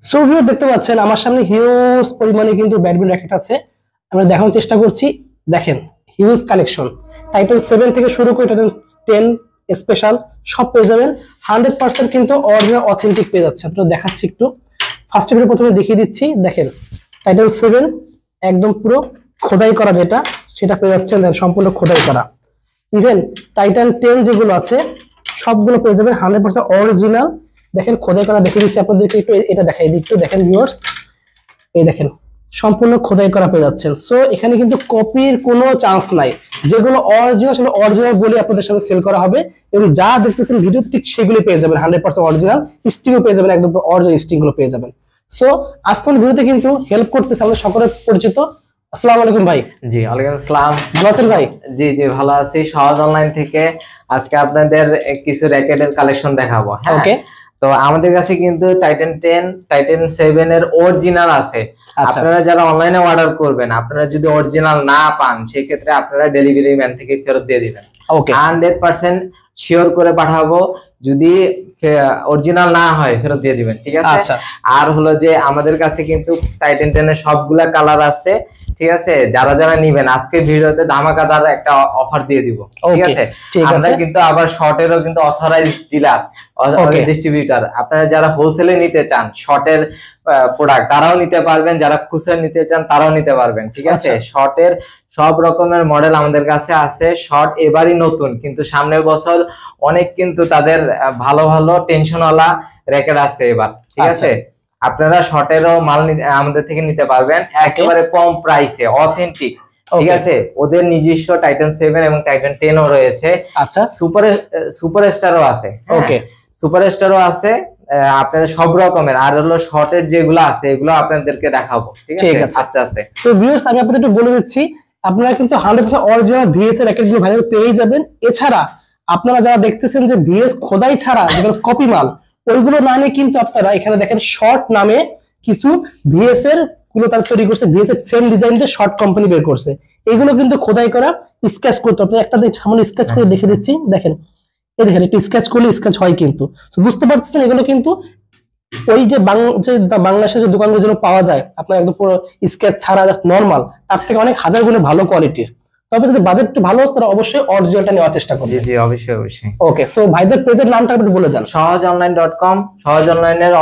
So viewer দেখতে পাচ্ছেন আমার সামনে হিউজ পরিমাণে কিন্তু ব্যাডমিন্টন র্যাকেট আছে। আমরা দেখানোর চেষ্টা করছি। দেখেন হিউজ কালেকশন, টাইটান 7 থেকে শুরু করে টাইটান 10 স্পেশাল সব পেয়ে যাবেন। 100% কিন্তু অরিজিনাল অথেন্টিক পেয়ে যাচ্ছে। আপনারা দেখাচ্ছি একটু, ফার্স্ট ভিডিও প্রথমে দেখিয়ে দিচ্ছি। দেখেন টাইটান 7 একদম পুরো খোদাই করা, যেটা সেটা পেয়ে যাচ্ছেন, সম্পূর্ণ খোদাই করা। ইভেন টাইটান 10 যেগুলো আছে সবগুলো পেয়ে যাবেন 100% অরিজিনাল। দেখেন খোদাই করা, দেখিয়ে দিচ্ছি আপনাদেরকে একটু, এটা দেখাই দিই একটু। দেখেন ভিউয়ার্স, এই দেখেন সম্পূর্ণ খোদাই করা পেয়ে যাচ্ছেন। সো এখানে কিন্তু কপির কোনো চান্স নাই। যেগুলো অরিজিনাল সেগুলো অরিজিনাল বলে আপনাদের সাথে সেল করা হবে, এবং যা দেখতেছেন ভিডিওতে ঠিক সেগুলি পেয়ে যাবেন 100% অরিজিনাল। স্টিংও পেয়ে যাবেন, একদম অরিজিনাল স্টিং গুলো পেয়ে যাবেন। সো আজকের ভিডিওতে কিন্তু হেল্প করতেছে আমাদের সকলের পরিচিত। আসসালামু আলাইকুম ভাই। জি ওয়ালাইকুম আসসালাম। ভালো আছেন ভাই? জি জি ভালো আছি। সহজ অনলাইন থেকে আজকে আপনাদের কিছু র্যাকেটের কালেকশন দেখাবো। হ্যাঁ, ওকে। তো আমাদের কাছে কিন্তু টাইটান 10 টাইটান 7 এর অরিজিনাল আছে। আপনারা যারা অনলাইনে অর্ডার করবেন, আপনারা যদি অরিজিনাল না পান সেই ক্ষেত্রে আপনারা ডেলিভারি ম্যান থেকে ফেরত দিয়ে দিবেন। ওকে, 100% শিওর করে পাঠাবো। যদি অরিজিনাল না হয় ফেরত দিয়ে দিবেন, ঠিক আছে? আর হলো যে আমাদের কাছে কিন্তু টাইটান 10 এর সবগুলা কালার আছে, ঠিক আছে? যারা যারা নিবেন আজকে ভিডিওতে ধামাকাদার একটা অফার দিয়ে দিব, ঠিক আছে? আমরা কিন্তু আবার শর্টেরও কিন্তু অথরাইজড ডিলার, ডিস্ট্রিবিউটর। আপনারা যারা হোলসেলে নিতে চান শর্টের প্রোডাক্ট তারাও নিতে পারবেন, যারা খুচরা নিতে চান তারাও নিতে পারবেন, ঠিক আছে? শর্টের সব রকমের মডেল আমাদের কাছে আছে। শর্ট এবারই নতুন, কিন্তু সামনের বছর অনেক কিন্তু তাদের ভালো ভালো টেনশনওয়ালা র্যাকেট আছে এবার, ঠিক আছে? আপনারা শর্টেরও মাল আমাদের থেকে নিতে পারবেন একেবারে কম প্রাইসে, অথেন্টিক, ঠিক আছে? ওদের নিজস্ব টাইটান 7 এবং টাইটান 10 ও রয়েছে। আচ্ছা, সুপারস্টারও আছে। ওকে, সুপারস্টারও আছে। আপনাদের সব রকমের, আর হলো শর্টের যেগুলো আছে এগুলো আপনাদেরকে দেখাবো, ঠিক আছে? আস্তে আস্তে। সো ভিউয়ার্স, আমি আপনাদের একটু বলে দিচ্ছি, আপনারা কিন্তু 100% অরিজিনাল ভিএস এর র্যাকেটগুলো ভাইরাল পেয়ে যাবেন। এছাড়া আপনারা যারা দেখতেছেন যে ভিএস খোদাই ছাড়া যেগুলো কপি মাল, ওইগুলো না নিয়ে কিন্তু আপনারা এখানে দেখেন শর্ট নামে কিছু ভিএস এর গুলো তারা তৈরি করছে। ভিএস এর সেম ডিজাইন দিয়ে শর্ট কোম্পানি বের করছে। এগুলো কিন্তু খোদাই করা, স্কেচ করতে আপনি একটা সামান্য স্কেচ করে দেখে দিচ্ছি। দেখেন এই দেখেন, একটু স্কেচ করলে স্কেচ হয় কিন্তু। বুঝতে পারছেন এগুলো কিন্তু ওই যে বাংলাদেশের যে দোকানগুলো যেন পাওয়া যায় আপনার একদম পুরো স্কেচ ছাড়া জাস্ট নরমাল, তার থেকে অনেক হাজার গুণে ভালো কোয়ালিটির। তবে যদি বাজেট একটু ভালো হয় তারা অবশ্যই অরিজিনালটা নেওয়ার চেষ্টা করবে। জি জি অবশ্যই অবশ্যই। ওকে, সো ভাইদের পেজের নামটা একটু বলে দেন। সহজঅনলাইন.com, সহজ অনলাইনের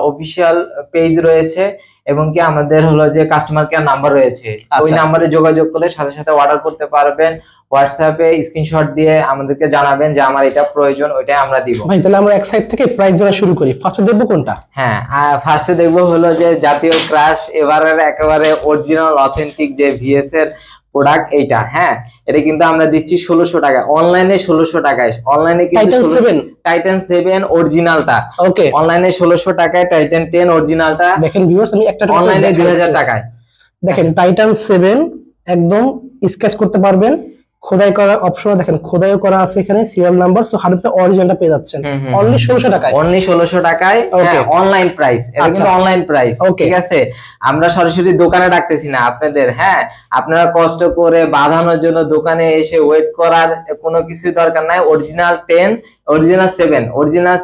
অফিশিয়াল পেজ রয়েছে, এবং কি আমাদের হলো যে কাস্টমার কেয়ার নাম্বার রয়েছে। ওই নাম্বারে যোগাযোগ করলে সাথে সাথে অর্ডার করতে পারবেন। হোয়াটসঅ্যাপে স্ক্রিনশট দিয়ে আমাদেরকে জানাবেন যে আমার এটা প্রয়োজন, ওইটাই আমরা দিব। ভাই তাহলে আমরা এক সাইড থেকে প্রাইস জানা শুরু করি। ফার্স্টে দেখবো কোনটা? হ্যাঁ, ফার্স্টে দেখবো হলো যে জাতীয় ক্রাশ, এবারের একেবারে অরিজিনাল অথেন্টিক যে ভিএস এর প্রোডাক্ট এইটা। হ্যাঁ, এটা কিন্তু আমরা দিচ্ছি 1600 টাকা, অনলাইনে 1600 টাকায়। অনলাইনে কিন্তু টাইটান 7 অরিজিনালটা, ওকে, অনলাইনে 1600 টাকায়। টাইটান 10 অরিজিনালটা দেখেন ভিউয়ার্স, আমি একটা অনলাইনে 2000 টাকায়। দেখেন টাইটান 7 একদম স্কেচ করতে পারবেন, খোদাই করার অপশন দেখেন, খোদাইও করা আছে এখানে, সিরিয়াল নাম্বার। সো 100% অরিজিনালটা পেয়ে যাচ্ছেন অনলি 1600 টাকায়। অনলি 1600 টাকায়, ওকে, অনলাইন প্রাইস। এটা কিন্তু অনলাইন প্রাইস, ঠিক আছে? আমরা সরাসরি দোকানে ডাকতেছি না আপনাদের। হ্যাঁ, আপনারা কষ্ট করে বাঁধানোর জন্য দোকানে এসে ওয়েট করার কোনো কিছুই দরকার নাই। অরিজিনাল 10, অরিজিনাল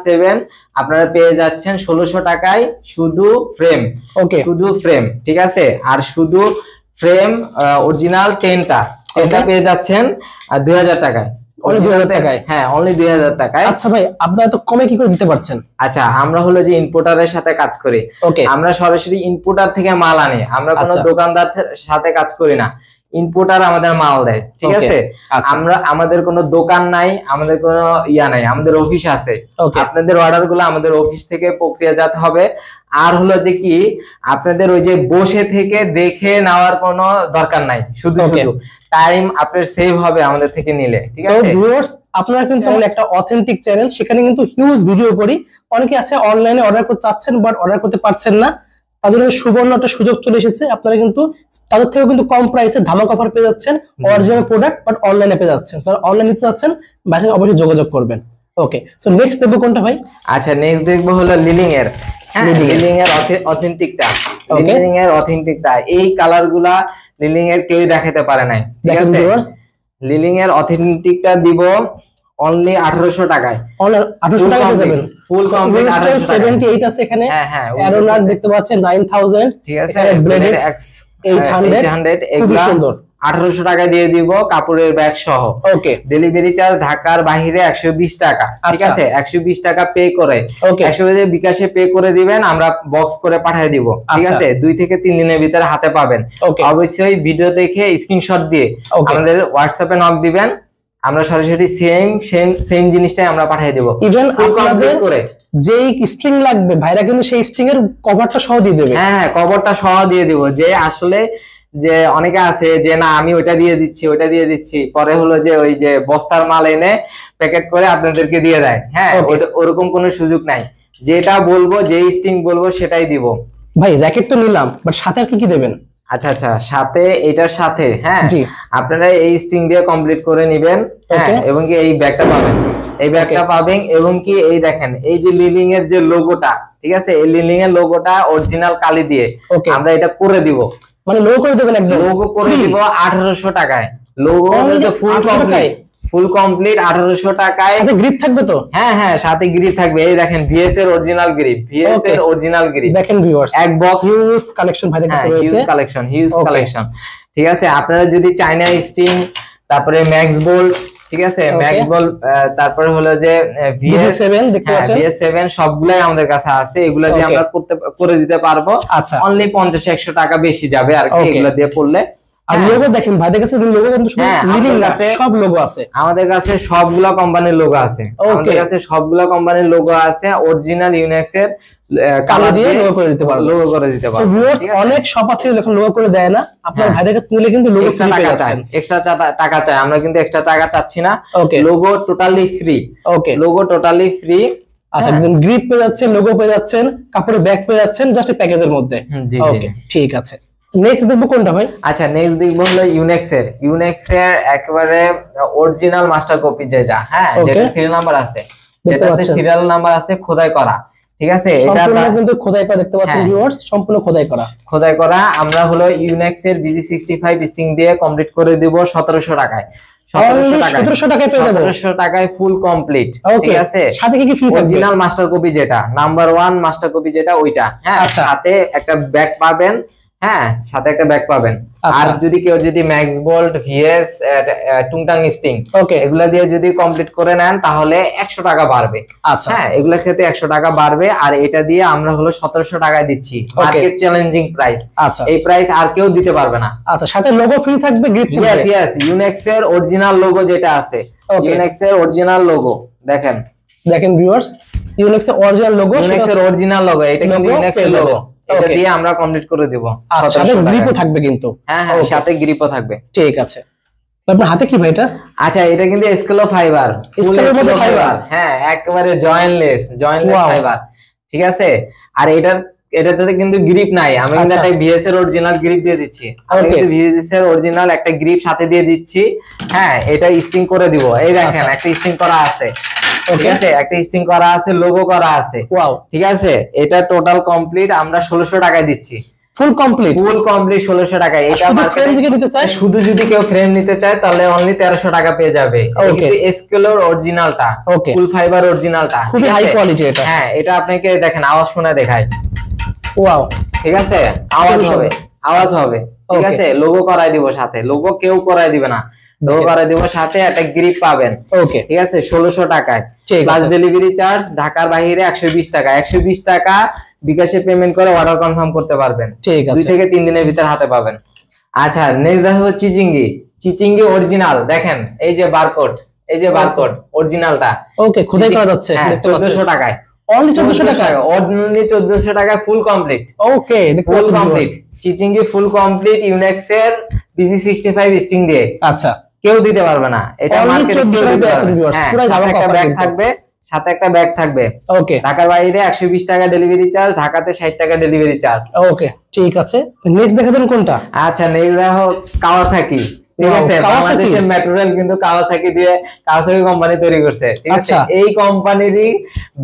7 আপনারা পেয়ে যাচ্ছেন 1600 টাকায়, শুধু ফ্রেম, ওকে, শুধু ফ্রেম, ঠিক আছে? আর শুধু ফ্রেম অরিজিনাল 10টা এটা পেয়ে যাচ্ছেন 2000 টাকায়। অনলি 2000 টাকায়? হ্যাঁ, অনলি 2000 টাকায়। আচ্ছা ভাই, আপনারা তো কমে কি করে দিতে পারছেন? আচ্ছা, আমরা হলো যে ইম্পোর্টারের সাথে কাজ করি। আমরা সরাসরি ইম্পোর্টার থেকে মাল আনি, আমরা কোনো দোকানদারের সাথে কাজ করি না। ইম্পোর্টার আমাদের মাল দেয়, ঠিক আছে? আমাদের কোনো দোকান নাই, আমাদের কোনো নাই, আমাদের অফিস আছে। আপনাদের অর্ডার গুলো আমাদের অফিস থেকে প্রক্রিয়াজাত হবে। আর হলো যে কি, আপনাদের ওই যে বসে থেকে দেখে নেওয়ার কোনো দরকার নাই, শুধু টাইম আপনার সেভ হবে আমাদের থেকে নিলে, ঠিক আছে? ভিউয়ার্স, আপনারা কিন্তু একটা অথেন্টিক চ্যানেল, সেখানে কিন্তু হিউজ ভিডিও করি। অনেকে আছে অনলাইনে অর্ডার করতে চাচ্ছেন বাট অর্ডার করতে পারছেন না, তাদের সুবর্ণ একটা সুযোগ চলে এসেছে। আপনারা কিন্তু তাদের থেকে কিন্তু কম প্রাইসে ধামাকা অফার পেয়ে যাচ্ছেন, অরিজিনাল প্রোডাক্ট বাট অনলাইনে পেয়ে যাচ্ছেন। সো অনলাইনে নিতে যাচ্ছেন, বাইরে অবশ্যই যোগাযোগ করবেন। ওকে, সো নেক্সট দেখবো কোনটা ভাই? আচ্ছা, নেক্সট দেখবো হলো লিলিং এর। লিলিং এর অথেন্টিকটা, লিলিং এর অথেন্টিকটা, এই কালারগুলা লিলিং এর কেউই দেখাতে পারে নাই, ঠিক আছে? লিলিং এর অথেন্টিকটা দিব অনলি 1800 টাকায়, অনলি 1800 টাকায় পেয়ে যাবেন। ফুল কমপ্লিট 78 আছে এখানে। হ্যাঁ অ্যারোনাট দেখতে পাচ্ছেন 9000, ঠিক আছে, ব্লেডেড 800 খুবই সুন্দর। 1800 টাকা দিয়ে দিব কাপড়ের ব্যাগ সহ। ওকে। ডেলিভারি চার্জ ঢাকার বাইরে 120 টাকা, ঠিক আছে, 120 টাকা পে করে 120 বিকাশে পে করে দিবেন, আমরা বক্স করে পাঠিয়ে দিব, ঠিক আছে। 2 থেকে 3 দিনের ভিতরে হাতে পাবেন। অবশ্যই ভিডিও দেখে স্ক্রিনশট দিয়ে আমাদের হোয়াটসঅ্যাপে নক দিবেন, আমরা সরাসরি সেম জিনিসটাই আমরা পাঠিয়ে দেব। ইভেন আপনাদের করে যেই স্ট্রিং লাগবে ভাইরা কিন্তু সেই স্ট্রিং এর কভারটা সহ দিয়ে দেবে। হ্যাঁ, কভারটা সহ দিয়ে দিব। যে আসলে যে অনেকে আছে যে না আমি ওইটা দিয়ে দিচ্ছি, পরে হলো যে ওই যে বস্তার মাল এনে প্যাকেট করে আপনাদেরকে দিয়ে দেয়। হ্যাঁ, ওরকম কোনো সুযোগ নাই। যেটা বলবো, যে স্ট্রিং বলবো সেটাই দিব। ভাই র‍্যাকেট তো নিলাম, বাট সাথে আর কি দেবেন? আচ্ছা, সাথে এটার সাথে হ্যাঁ আপনারা এই স্ট্রিং দিয়ে কমপ্লিট করে নেবেন। হ্যাঁ, এবং কি এই ব্যাগটা পাবেন, এই ব্যাগটা পাবেন, এবং কি এই দেখেন এই যে লিলিং এর যে লোগোটা, ঠিক আছে, এই লিলিং এর লোগোটা অরিজিনাল কালি দিয়ে আমরা এটা করে দিব। মানে লোগো করে দেবেন, একদম লোগো করে দিব 1800 টাকায়। লোগো ফুল কমপ্লিট 1800 টাকায়। সাথে গ্রিপ থাকবে তো? হ্যাঁ, সাথে গ্রিপ থাকবে। এই দেখেন ভিএস এর অরিজিনাল গ্রিপ, দেখেন ভিউয়ার্স, এক বক্স হিউজ কালেকশন ভাইদের কাছে রয়েছে, হিউজ কালেকশন, ঠিক আছে। আপনারা যদি চায়না স্ট্রিং, তারপরে ম্যাক্স বোল্ট, ঠিক আছে, ম্যাক্স বোল্ট, তারপরে হলো যে VS7 দেখতে পাচ্ছেন, VS7 সবগুলাই আমাদের কাছে আছে। এগুলা দিয়ে আমরা করে দিতে পারবো। আচ্ছা, অনলি 50-100 টাকা বেশি যাবে আর কি এগুলা দিয়ে করলে। আর লোগো দেখেন ভাইদের কাছে লোগো কিন্তু সব লোগো আছে। আমাদের কাছে সবগুলা কোম্পানির লোগো আছে, আমাদের কাছে সবগুলা কোম্পানির লোগো আছে। অরিজিনাল ইউনেক্স এর কালার দিয়ে লোগো করে দিতে পারবো, সো ভিউয়ার্স অনেক শপ আছে যখন লোগো করে দেয় না, আপনার ভাইদের কাছে নিলে কিন্তু লোগো ফ্রি পেয়ে যাচ্ছেন। এক্সট্রা টাকা চাই, আমরা কিন্তু এক্সট্রা টাকা চাচ্ছি না। Logo totally free. Logo totally free. আচ্ছা, গ্রিপ পেয়ে যাচ্ছেন, লোগো পেয়ে যাচ্ছেন, কাপড়ের ব্যাগ পেয়ে যাচ্ছেন জাস্ট প্যাকেজের মধ্যে। ওকে, ঠিক আছে। নেক্সট দেখবো কোনটা ভাই? আচ্ছা, নেক্সট দেখবো হলো ইউনেক্স এর একেবারে অরিজিনাল মাস্টার কপি যেটা, হ্যাঁ, যেটা সিরিয়াল নাম্বার আছে, যেটাতে সিরিয়াল নাম্বার আছে খোদাই করা, ঠিক আছে। এটা কিন্তু খোদাই করা দেখতে পাচ্ছেন ভিউয়ার্স, সম্পূর্ণ খোদাই করা। আমরা হলো ইউনেক্স এর BG65 স্ট্রিং দিয়ে কমপ্লিট করে দিব 1700 টাকায়। 1700 টাকায় পেয়ে যাবেন, 1700 টাকায় ফুল কমপ্লিট, ঠিক আছে। সাথে কি ফ্রি থাকবে? অরিজিনাল মাস্টার কপি যেটা, নাম্বার 1 মাস্টার কপি যেটা ওইটা, হ্যাঁ, সাথে একটা ব্যাগ পাবেন। হ্যাঁ, সাথে একটা ব্যাগ পাবেন। আর যদি কেউ ম্যাক্স বোল্ট, ভিএস, টুংটাং স্ট্রিং এগুলা দিয়ে যদি কমপ্লিট করে নেন তাহলে 100 টাকা বাড়বে। আচ্ছা, হ্যাঁ, এগুলা ক্ষেত্রে 100 টাকা বাড়বে। আর এটা দিয়ে আমরা হলো 1700 টাকায় দিচ্ছি, মার্কেট চ্যালেঞ্জিং প্রাইস। আচ্ছা, এই প্রাইস আর কেউ দিতে পারবে না। আচ্ছা, সাথে লোগো ফ্রি থাকবে, গ্রিপ থাকবে। ইয়েস, ইউনেক্স এর অরিজিনাল লোগো যেটা আছে, ইউনেক্স এর অরিজিনাল লোগো দেখেন ভিউয়ার্স, ইউনেক্স এর অরিজিনাল লোগো, এটা কিন্তু ইউনেক্স এর লোগো, এটা দিয়ে আমরা কমপ্লিট করে দেব। সাথে গ্রিপও থাকবে কিন্তু। হ্যাঁ, সাথে গ্রিপও থাকবে, ঠিক আছে। আপনার হাতে কি ভাই এটা? আচ্ছা, এটা কিন্তু স্কেলো ফাইবার, স্কেলের মধ্যে ফাইবার, হ্যাঁ, একেবারে জয়েন্টলেস ফাইবার, ঠিক আছে। আর এটাতে কিন্তু গ্রিপ নাই, আমি কিন্তু একটা ভিএস এর অরিজিনাল গ্রিপ দিয়ে দিচ্ছি। আমি কিন্তু ভিএস এর অরিজিনাল একটা গ্রিপ সাথে দিয়ে দিচ্ছি। হ্যাঁ, এটা স্ট্রিং করে দিব। এই দেখেন একটা স্ট্রিং করা আছে, ঠিক আছে, একটা স্ট্রিং করা আছে, লোগো করা আছে। ঠিক আছে, এটা টোটাল কমপ্লিট আমরা 1600 টাকায় দিচ্ছি। ফুল কমপ্লিট 1600 টাকায়। এটা ফ্রেম যদি নিতে চায়, শুধু যদি কেউ ফ্রেম নিতে চায় তাহলে অনলি 1300 টাকা পেয়ে যাবে। কিন্তু স্কেলোর অরিজিনালটা, ফুল ফাইবার অরিজিনালটা, খুবই হাই কোয়ালিটি এটা। হ্যাঁ, এটা আপনাকে দেখেন আওয়াজ শুনে দেখায়। ওয়াও, ঠিক আছে, আওয়াজ হবে, ঠিক আছে। লোগো করাই দিব সাথে, লোগো কেউ করাই দিবে না, লোগো করাই দিব সাথে, একটা গ্রিপ পাবেন। ওকে, ঠিক আছে, 1600 টাকায় প্লাস ডেলিভারি চার্জ। ঢাকার বাইরে 120 টাকা, 120 টাকা বিকাশে পেমেন্ট করে অর্ডার কনফার্ম করতে পারবেন। 2 থেকে 3 দিনের ভিতর হাতে পাবেন। আচ্ছা, নেক্সট হলো চিচিঙ্গি অরিজিনাল। দেখেন এই যে বারকোড, অরিজিনালটা। ওকে, খোদাই করা যাচ্ছে 1400 টাকায়, অনলি 1400 টাকা, অনলি 1400 টাকায় full complete. Okay, full complete চিচিঙ্গি, ফুল কমপ্লিট ইউনেক্স এর BG65 স্ট্রিং দিয়ে। আচ্ছা, কেউ দিতে পারবে না এটা, মার্কেটে কেউ দিতে পারবে না। পুরো একটা ব্যাগ থাকবে, সাথে একটা ব্যাগ থাকবে। ওকে, ঢাকার বাইরে 120 টাকা ডেলিভারি চার্জ, ঢাকাতে 60 টাকা ডেলিভারি চার্জ। ওকে, ঠিক আছে। নেক্সট দেখাবেন কোনটা? আচ্ছা, নেক্সট দেখো কাওয়াসাকি। ঠিক আছে, বাংলাদেশের ম্যাটেরিয়াল কিন্তু কাওয়াসাকি দিয়ে, কাওয়াসাকি কোম্পানি তৈরি করছে, ঠিক আছে। এই কোম্পানিরই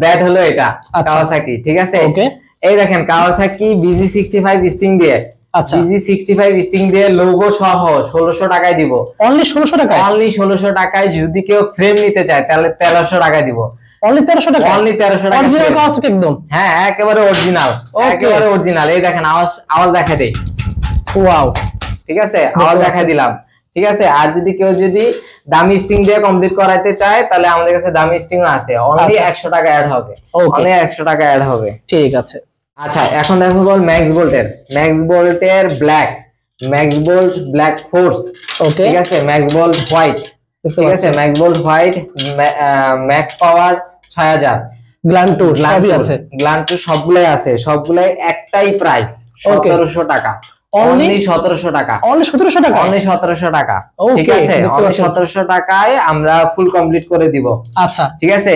ব্যাট হলো এটা, কাওয়াসাকি, ঠিক আছে। ওকে, এই দেখেন কাওয়াসাকি BG65 স্ট্রিং দিয়ে আচ্ছা BG65 স্টিং দিয়ে লোগো সহ 1600 টাকায় দিব। অনলি 1600 টাকায়? অনলি 1600 টাকায়। যদি কেউ ফ্রেম নিতে চায় তাহলে 1300 টাকায় দিব। অনলি 1300 টাকা? অনলি 1300 টাকা। অরিজিনাল কাজ একদম? হ্যাঁ একেবারে অরিজিনাল, একেবারে অরিজিনাল। এই দেখেন আওয়াজ দেখা দেই। ওয়াও, ঠিক আছে, আওয়াজ দেখা দিলাম। ঠিক আছে, আর যদি কেউ দামি স্টিং দিয়ে কমপ্লিট করাইতে চায় তাহলে আমাদের কাছে দামি স্টিংও আছে। অনলি 100 টাকা অ্যাড হবে। অনলি 100 টাকা অ্যাড হবে। ঠিক আছে। আচ্ছা এখন দেখো বল ম্যাক্স বোল্টের Max Bolt black force. Okay, ঠিক আছে, ম্যাক্স বোল্ট হোয়াইট। ঠিক আছে, Max Bolt white, Max Power 6000, গ্ল্যান্টু সবই আছে। গ্ল্যান্টু সবগুলাই আছে, সবগুলাই একটাই প্রাইস 1700 টাকা। অনলি 1700 টাকা। অনলি 1700 টাকা? অনলি 1700 টাকা। ঠিক আছে, অনলি 1700 টাকায় আমরা ফুল কমপ্লিট করে দিব। আচ্ছা ঠিক আছে,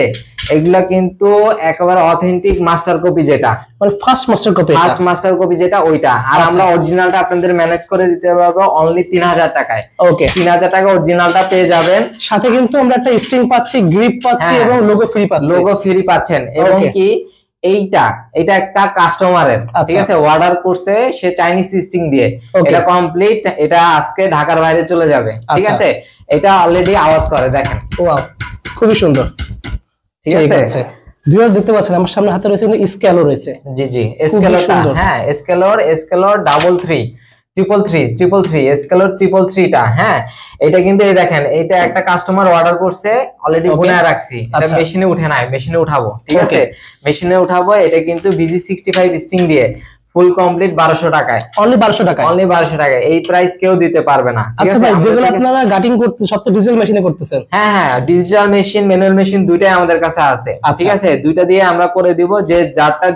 এগুলা কিন্তু একেবারে অথেন্টিক মাস্টার কপি, যেটা মানে ফার্স্ট মাস্টার কপি যেটা ওইটা। আর আমরা অরিজিনালটা আপনাদের ম্যানেজ করে দিতে পারবো অনলি 3000 টাকায়। ওকে, 3000 টাকা অরিজিনালটা পেয়ে যাবেন। সাথে কিন্তু আমরা একটা স্ট্রিং পাচ্ছি, গ্রিপ পাচ্ছি এবং লোগো ফ্রি পাচ্ছেন। এবং কি এটা একটা কাস্টমারের, ঠিক আছে, অর্ডার করছে সে চাইনিজ স্টিং দিয়ে। এটা কমপ্লিট, এটা আজকে ঢাকার বাইরে চলে যাবে। ঠিক আছে, এটা অলরেডি আওয়াজ করে, দেখেন। ওয়াও, খুবই সুন্দর। ঠিক আছে, ভিউয়ার দেখতে পাচ্ছেন আমার সামনে হাতে রয়েছে কিন্তু স্কেলও রয়েছে। জি জি, স্কেলরটা, হ্যাঁ স্কেলর 333 স্কেলর 333টা। হ্যাঁ, এটা কিন্তু এই দেখেন, এটা একটা কাস্টমার অর্ডার করছে, অলরেডি বানায় রাখছি। এটা মেশিনে উঠে নাই, মেশিনে উঠাবো। ঠিক আছে, মেশিনে উঠাবো। এটা কিন্তু BG65 স্টিং দিয়ে ফুল কমপ্লিট 1200 টাকায়। অনলি 1200 টাকায়? অনলি 1200 টাকায়। এই প্রাইস কেউ দিতে পারবে না। আচ্ছা ভাই, যেগুলো আপনারা গাটিং করতে সব তো ডিজিটাল মেশিনে করতেছেন? হ্যাঁ হ্যাঁ, ডিজিটাল মেশিন, ম্যানুয়াল মেশিন দুইটাই আমাদের কাছে আছে। ঠিক আছে, দুইটা দিয়ে আমরা করে দিব। যে যারটা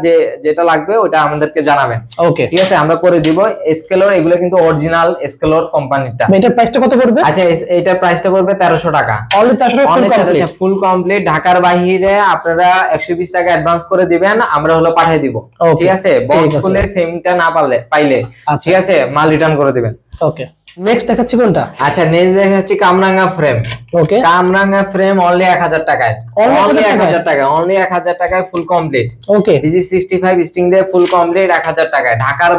যেটা লাগবে ওটা আমাদেরকে জানাবেন। ওকে, ঠিক আছে, আমরা করে দিব। স্কেলর এগুলো কিন্তু অরিজিনাল স্কেলর কোম্পানিটা। এটার প্রাইসটা কত পড়বে? আচ্ছা, এটার প্রাইসটা পড়বে 1300 টাকা। Only 1300 full complete. ঢাকার বাইরে আপনারা 120 টাকা অ্যাডভান্স করে দিবেন, আমরা হলো পাঠিয়ে দিব। ঠিক আছে, বক্স খুলে সেমটা না পাইলে ঠিক আছে, মাল রিটার্ন করে দিবেন। ওকে, নেক্সট দেখাচ্ছি কোনটা? আচ্ছা, নেক্সট দেখাচ্ছি কামরাঙ্গা ফ্রেম। ওকে, কামরাঙ্গা ফ্রেম অনলি 1000 টাকায়। অনলি 1000 টাকা, অনলি 1000 টাকায় ফুল কমপ্লিট। ওকে, BG65 স্টিং দিয়ে ফুল কমপ্লিট 1000 টাকায়। ঢাকার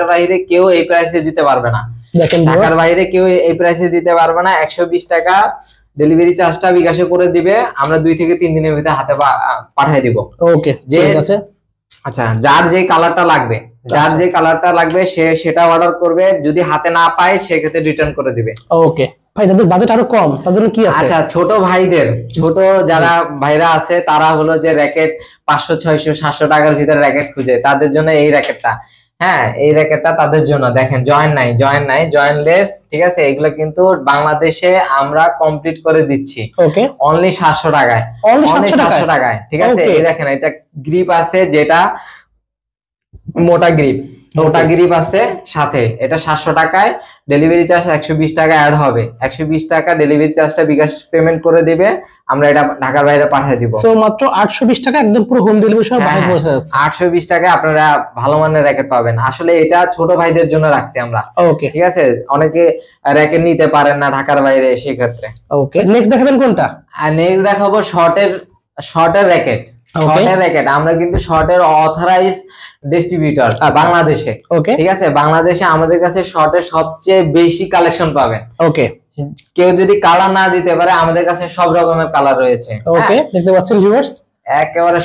বাইরে কেউ এই প্রাইসে দিতে পারবে না। দেখেন, ঢাকার বাইরে কেউ এই প্রাইসে দিতে পারবে না। 120 টাকা ডেলিভারি চার্জটা বিকাশে করে দিবে, আমরা 2 থেকে 3 দিনের ভিতরে হাতে পাঠিয়ে দিব। ওকে, ঠিক আছে। আচ্ছা, যার যে কালারটা লাগবে সে সেটা অর্ডার করবে। যদি হাতে না পায় সেক্ষেত্রে রিটার্ন করে দিবে। ওকে ভাই, যাদের বাজেট আরো কম তার জন্য কি আছে? আচ্ছা, ছোট যারা ভাইরা আছে তারা হলো যে র্যাকেট 500 600 700 টাকার ভিতরে র্যাকেট খুঁজে, তাদের জন্য এই র্যাকেটটা। হ্যাঁ, এই র্যাকেটটা তাদের জন্য। দেখেন, জয়েন্টলেস। ঠিক আছে, এগুলো কিন্তু বাংলাদেশে আমরা কমপ্লিট করে দিচ্ছি। ওকে, অনলি 700 টাকায়। অনলি 700 টাকায়। ঠিক আছে, এই দেখেন, এটা গ্রিপ আছে, যেটা মোটা গ্রিপ আছে সাথে। এটা 700 টাকায়। ডেলিভারি চার্জ 120 টাকা অ্যাড হবে। 120 টাকা ডেলিভারি চার্জটা বিকাশ পেমেন্ট করে দিবে, আমরা এটা ঢাকার বাইরে পাঠিয়ে দিব। সো মাত্র 820 টাকা, একদম পুরো হোম ডেলিভারি সহ বাসায় পৌঁছে যাচ্ছে। 820 টাকায় আপনারা ভালো মানের র্যাকেট পাবেন। আসলে এটা ছোট ভাইদের জন্য রাখছি আমরা। ওকে, ঠিক আছে, অনেকে র্যাকেট নিতে পারেন না ঢাকার বাইরে, সেই ক্ষেত্রে। ওকে, নেক্সট দেখাবেন কোনটা? আর নেক্সট দেখাবো শর্টের র্যাকেট। আমরা কিন্তু শর্টের অথরাইজ ডিস্ট্রিবিউটর বাংলাদেশে। ঠিক আছে, বাংলাদেশে আমাদের কাছে শর্টের সবচেয়ে বেশি কালেকশন পাবেন। ওকে, কেউ যদি কালার না দিতে পারে, আমাদের কাছে সব রকমের কালার রয়েছে। ওকে, দেখতে পাচ্ছেন ভিউয়ার্স, একেবারে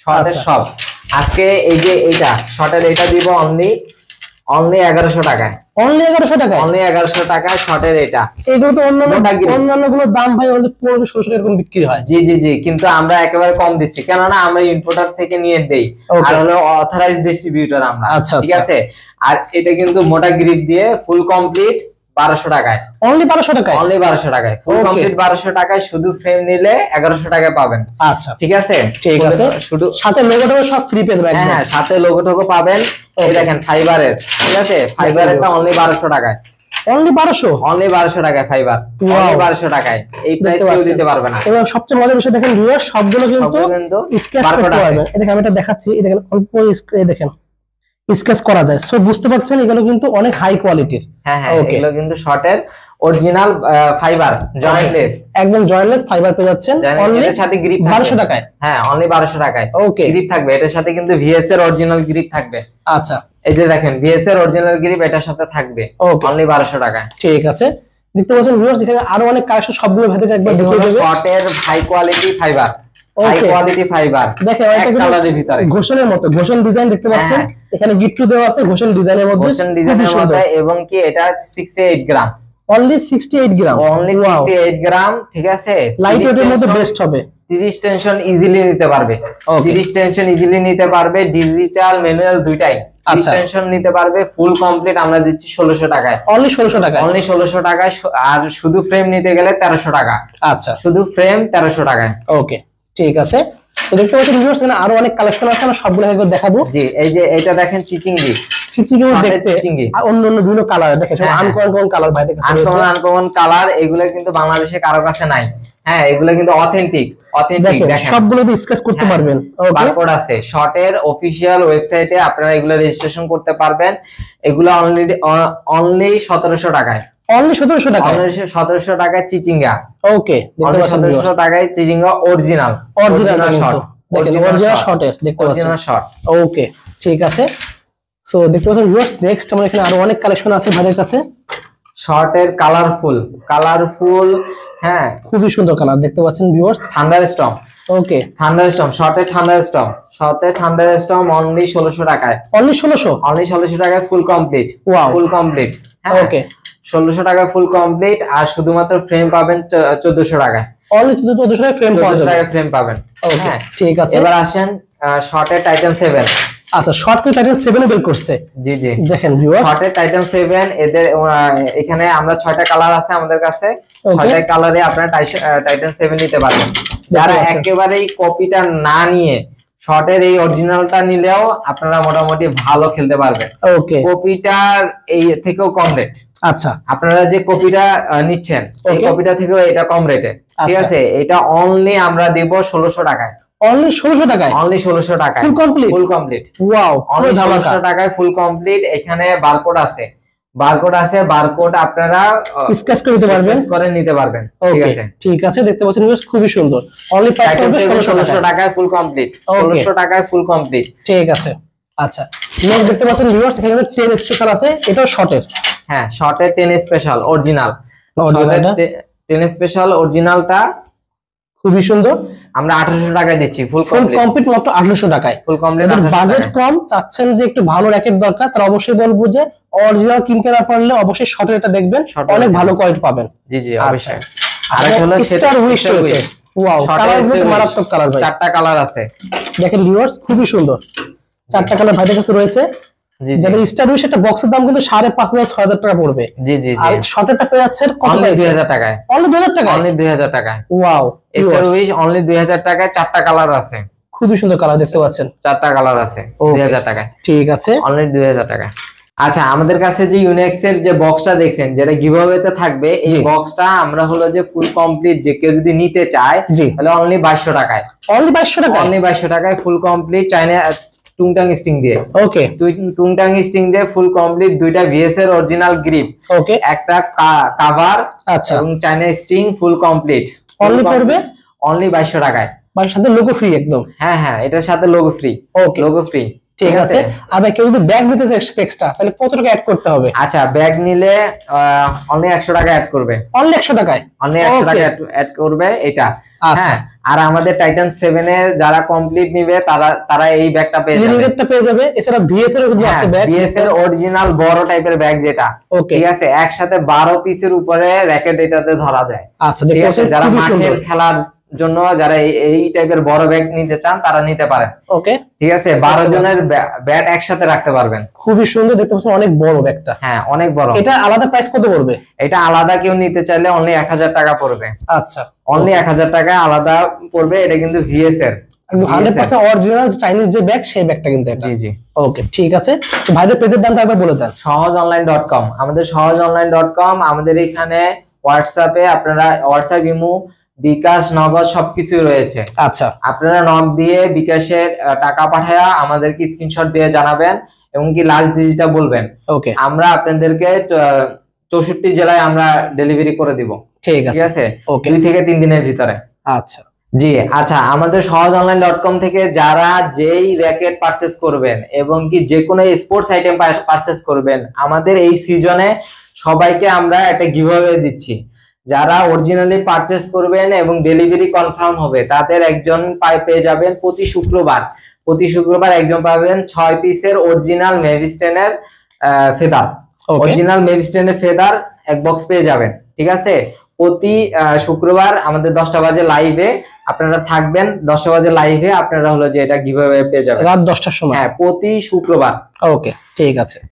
শর্টের সব। আজকে এই যে এইটা শর্টের, এটা দিব অনলি 1100 টাকায়। অনলি 1100 টাকায়? অনলি 1100 টাকায় শর্টের এটা। এগুলো তো অন্যান্য গুলোর দাম ভাই হলো 1500-1600 এরকম বিক্রি হয়। জি জি জি, কিন্তু আমরা একেবারে কম দিচ্ছি, কেননা আমরা ইম্পোর্টার থেকে নিয়ে দেই, আর হলো অথরাইজড ডিস্ট্রিবিউটর আমরা। ঠিক আছে, আর এটা কিন্তু মোটা গ্রিপ দিয়ে ফুল কমপ্লিট 1200 টাকায়। অনলি 1200 টাকায়? অনলি 1200 টাকায় ফুল কমপ্লিট 1200 টাকায়। শুধু ফ্রেম নিলে 1100 টাকায় পাবেন। আচ্ছা, ঠিক আছে, ঠিক আছে। শুধু সাথে লোগোটাও সব ফ্রি পেয়ে যাবেন। হ্যাঁ, সাথে লোগোটাও পাবেন। এই দেখেন, ফাইবারের। ঠিক আছে, ফাইবারেরটা অনলি 1200 টাকায়। অনলি 1200? অনলি 1200 টাকায় ফাইবার। অনলি 1200 টাকায়। এই প্রাইস কেউ দিতে পারবে না। এবং সবচেয়ে মজার বিষয় দেখেন ভিউয়ার, সবগুলো কিন্তু স্কেচ করতে পারবেন। এই দেখেন, আমি এটা দেখাচ্ছি। এই দেখেন, অল্প এই দেখেন, স্কেচ করা যায়। সো বুঝতে পারছেন এগুলো কিন্তু অনেক হাই কোয়ালিটির। হ্যাঁ হ্যাঁ, এগুলো কিন্তু শর্টের অরিজিনাল ফাইবার, জয়েন্টলেস, একদম জয়েন্টলেস ফাইবার পেয়ে যাচ্ছেন অনলি এর সাথে গ্রিপ 1200 টাকায়। হ্যাঁ, অনলি 1200 টাকায় ওকে, গ্রিপ থাকবে। এটার সাথে কিন্তু ভিএস এর অরিজিনাল গ্রিপ থাকবে। আচ্ছা, এই যে দেখেন ভিএস এর অরিজিনাল গ্রিপ এটার সাথে থাকবে অনলি 1200 টাকায়। ঠিক আছে, দেখতে পাচ্ছেন ভিউয়ার্স এখানে আরো অনেক কালেকশন, সবগুলো ভেতরে একবার দেখিয়ে দেব। শর্টের high quality fibre, high quality fibre, দেখেন এক কালারের ভিতরে ঘোষণের মতো ঘোষণ ডিজাইন দেখতে পাচ্ছেন। এখানে গিট্টু দেওয়া আছে ঘোষণ ডিজাইনের মধ্যে, ঘোষণ ডিজাইনের মধ্যে, এবং কি এটা 68 গ্রাম, অনলি 68 গ্রাম, অনলি 68 গ্রাম। ঠিক আছে, লাইট ওয়েটের মধ্যে বেস্ট হবে। 30 টেনশন ইজিলি নিতে পারবে, 30 টেনশন ইজিলি নিতে পারবে, ডিজিটাল ম্যানুয়াল দুইটাই। 30 টেনশন নিতে পারবে, ফুল কমপ্লিট আমরা দিচ্ছি 1600 টাকায়, অনলি 1600 টাকায়, অনলি 1600 টাকায়। আর শুধু ফ্রেম নিতে গেলে 1300 টাকা। আচ্ছা, শুধু ফ্রেম 1300 টাকায়। ওকে, ঠিক আছে। তো দেখতে পাচ্ছেন ভিউয়ার্স এখানে আরো অনেক কালেকশন আছে, আমরা সবগুলো একবার দেখাবো। জি, এই যে এটা দেখেন চিচিঙ্গি, চিচিঙ্গি দেখতে অন্য অন্য বিভিন্ন কালার, দেখেন সব আনকমন কালার ভাই, দেখেন আনকমন কালার। এগুলো কিন্তু বাংলাদেশে কারো কাছে নাই। হ্যাঁ, এগুলো কিন্তু অথেন্টিক, দেখেন সবগুলো তো স্কেচ করতে পারবেন। বারকোড আছে শর্টের অফিশিয়াল ওয়েবসাইটে, আপনারা এগুলো রেজিস্ট্রেশন করতে পারবেন। এগুলো অনলি 1700 টাকায়, অনলি 1700 টাকা, অনলি 1700 টাকায় চিচিঙ্গা। ওকে, দেখতে পাচ্ছেন 1700 টাকায় চিচিঙ্গা অরিজিনাল শর্ট, অরিজিনাল শর্টের দেখতে পাচ্ছেন শর্ট। ওকে, ঠিক আছে। সো দেখতে পাচ্ছেন ভিউয়ার্স নেক্সট আমরা এখানে আরো অনেক কালেকশন আছে ভাইদের কাছে শর্টের কালারফুল। হ্যাঁ, খুবই সুন্দর কালার দেখতে পাচ্ছেন ভিউয়ার্স। থান্ডারস্টর্ম, ওকে, থান্ডারস্টর্ম, শর্টের থান্ডারস্টর্ম অনলি 1600 টাকায়, অনলি 1600 টাকায় ফুল কমপ্লিট, ফুল কমপ্লিট। ওকে, 1600 টাকায় ফুল কমপ্লিট। আর শুধুমাত্র ফ্রেম পাবেন 1400 টাকায়, অনলি 1400 টাকায় ফ্রেম পাওয়া যাবে, ফ্রেম পাবেন। হ্যাঁ, ঠিক আছে। এবার আসেন শর্টের টাইটান 7। আচ্ছা, শর্ট করে টাইটান 7 বের করছে। জি জি, দেখেন ভিউয়ার্স শর্টের টাইটান 7 এদের এখানে আমরা 6টা কালার আছে আমাদের কাছে। 6টা কালারে আপনারা টাইটান 7 নিতে পারবেন। যারা একেবারেই কপিটা না নিয়ে শর্টের এই অরিজিনালটা নিলেও আপনারা মোটামুটি ভালো খেলতে পারবেন। ওকে, কপিটার এই থেকেও কম রেট। আচ্ছা, আপনারা যে কপিটা নিচ্ছেন এই কপিটা থেকেও এটা কম রেটে। ঠিক আছে, এটা অনলি আমরা দেব 1600 টাকায়, অনলি 1600 টাকায়, অনলি 1600 টাকায় ফুল কমপ্লিট, ওয়াও, অনলি 1600 টাকায় ফুল কমপ্লিট। এখানে বারকোড আছে, বারকোড আপনারা স্কেচ করে নিতে পারবেন, ঠিক আছে, ঠিক আছে। দেখতে পাচ্ছেন খুবই সুন্দর, অনলি প্রাইস করবে 1600 টাকায় ফুল কমপ্লিট, 1600 টাকায় ফুল কমপ্লিট। ঠিক আছে, আচ্ছা। নেক্সট দেখতে পাচ্ছেন ভিউয়ার্স এখানে 10 স্পেশাল আছে, এটাও শর্টের। হ্যাঁ, শর্টের 10 স্পেশাল অরিজিনাল, 10 স্পেশাল অরিজিনালটা খুবই সুন্দর। আমরা 1800 টাকায় দিচ্ছি ফুল কমপ্লিট, মাত্র 1800 টাকায় ফুল কমপ্লিট। বাজেট কম, চাচ্ছেন যে একটু ভালো র‍্যাকেট দরকার, তাহলে অবশ্যই বলবো যে অরিজিনাল কিনতে না পারলে অবশ্যই শর্টের এটা দেখবেন, অনেক ভালো কোয়ালিটি পাবেন। জি জি, অবশ্যই। আর হলো স্টার উইশ রয়েছে, ওয়াও, কালারগুলো মারাত্মক কালার ভাই, 4টা কালার আছে। দেখেন ভিউয়ার্স খুবই সুন্দর, 4টা কালার ভাইদের কাছে রয়েছে। যাদের স্টার উইশ একটা বক্সের দাম কিন্তু 5500 6000 টাকা পড়বে। জি জি, আর শর্টেরটা পেয়ে যাচ্ছেন কত প্রাইসে? 2000 টাকায়, অনলি 2000 টাকায়, অনলি 2000 টাকায়। ওয়াও, স্টার উইশ অনলি 2000 টাকায়, 4টা কালার আছে, খুবই সুন্দর কালার দেখতে পাচ্ছেন, 4টা কালার আছে 2000 টাকায়। ঠিক আছে, অনলি 2000 টাকা। আচ্ছা, আমাদের কাছে যে ইউনিক্স এর যে বক্সটা দেখছেন যেটা গিভঅ্যাওয়েতে থাকবে, এই বক্সটা আমরা হলো যে ফুল কমপ্লিট যে কেউ যদি নিতে চায় তাহলে অনলি 2200 টাকায়, অনলি 2200 টাকা, অনলি 2200 টাকায় ফুল কমপ্লিট চাইনা টুংটাং স্টিং দিয়ে। ওকে, টুংটাং স্টিং দিয়ে ফুল কমপ্লিট, দুইটা ভিএস এর অরিজিনাল গ্রিপ, ওকে, একটা কভার, আচ্ছা, এবং চাইনা স্টিং ফুল কমপ্লিট। অনলি পড়বে অনলি 2200 টাকায়, এর সাথে লোগো ফ্রি একদম। হ্যাঁ হ্যাঁ, এটার সাথে লোগো ফ্রি, ওকে, লোগো ফ্রি, ঠিক আছে। আর ভাই কেউ যদি ব্যাগ নিতে চায় এক্সট্রা, তাহলে কত টাকা অ্যাড করতে হবে? আচ্ছা, ব্যাগ নিলে অনলি 100 টাকা অ্যাড করবে, অনলি 100 টাকায়, অনলি 100 টাকা অ্যাড করবে এটা। আচ্ছা, আর আমাদের টাইটান 7 এর যারা কমপ্লিট নিবে তারা এই ব্যাগটা পেয়ে যাবে, ব্যাগটা পেয়ে যাবে। এছাড়া ভিএস এর কিন্তু আছে ব্যাগ, ভিএস এর অরিজিনাল বড় টাইপের ব্যাগ যেটা, ঠিক আছে, একসাথে 12 পিসের উপরে র‍্যাকেট এটাতে ধরা যায়। আচ্ছা, দেখতে পাচ্ছেন যারা মাঠের খেলার জন্য যারা এই টাইপের বড় ব্যাগ নিতে চান তারা নিতে পারেন, ওকে, ঠিক আছে। 12 জনের ব্যাট একসাথে রাখতে পারবেন, খুবই সুন্দর দেখতে পাচ্ছেন, অনেক বড় ব্যাগটা, হ্যাঁ অনেক বড়। এটা আলাদা প্রাইস কত পড়বে? এটা আলাদা কেউ নিতে চাইলে অনলি 1000 টাকা পড়বে। আচ্ছা, অনলি 1000 টাকা আলাদা পড়বে। এটা কিন্তু ভিএস এর একদম 100% অরিজিনাল চাইনিজ যে ব্যাগ, সেই ব্যাগটা কিন্তু এটা। জি জি, ওকে, ঠিক আছে। তো ভাইদের পেজের নামটা একবার বলে দেন। সহজঅনলাইন.com, আমাদের সহজঅনলাইন.com। আমাদের এখানে হোয়াটসঅ্যাপে আপনারা হোয়াটসঅ্যাপ, ইমো বিকাশ, নগদ সবকিছু রয়েছে। আচ্ছা, আপনারা নক দিয়ে বিকাশের টাকা পাঠায়া আমাদেরকে স্ক্রিনশট দিয়ে জানাবেন এবং কি লাস্ট ডিজিটটা বলবেন। ওকে, আমরা আপনাদেরকে 64 জেলায় আমরা ডেলিভারি করে দিব। ঠিক আছে, ওকে, 2 থেকে 3 দিনের ভিতরে। আচ্ছা জি আচ্ছা, আমাদের সহজঅনলাইন.com থেকে যারা যেই র্যাকেট পারচেজ করবেন এবং কি যে কোনো স্পোর্টস আইটেম পারচেজ করবেন, আমাদের এই সিজনে সবাইকে আমরা একটা গিভঅ্যাওয়ে দিচ্ছি। যারা অরিজিনালি পারচেজ করবেন এবং ডেলিভারি কনফার্ম হবে তাদের একজন পেয়ে যাবেন প্রতি শুক্রবার একজন পাবেন 6 পিসের অরিজিনাল মেভিস্টেনের ফেদার। অরিজিনাল মেভিস্টেনের ফেদার এক বক্স পেয়ে যাবেন। ঠিক আছে, প্রতি শুক্রবার আমাদের 10টা বাজে লাইভে আপনারা থাকবেন। 10টা বাজে লাইভে আপনারা হলো যে এটা গিভঅ্যাওয়ে পেয়ে যাবেন রাত 10টার সময়। হ্যাঁ, প্রতি শুক্রবার। ওকে, ঠিক আছে।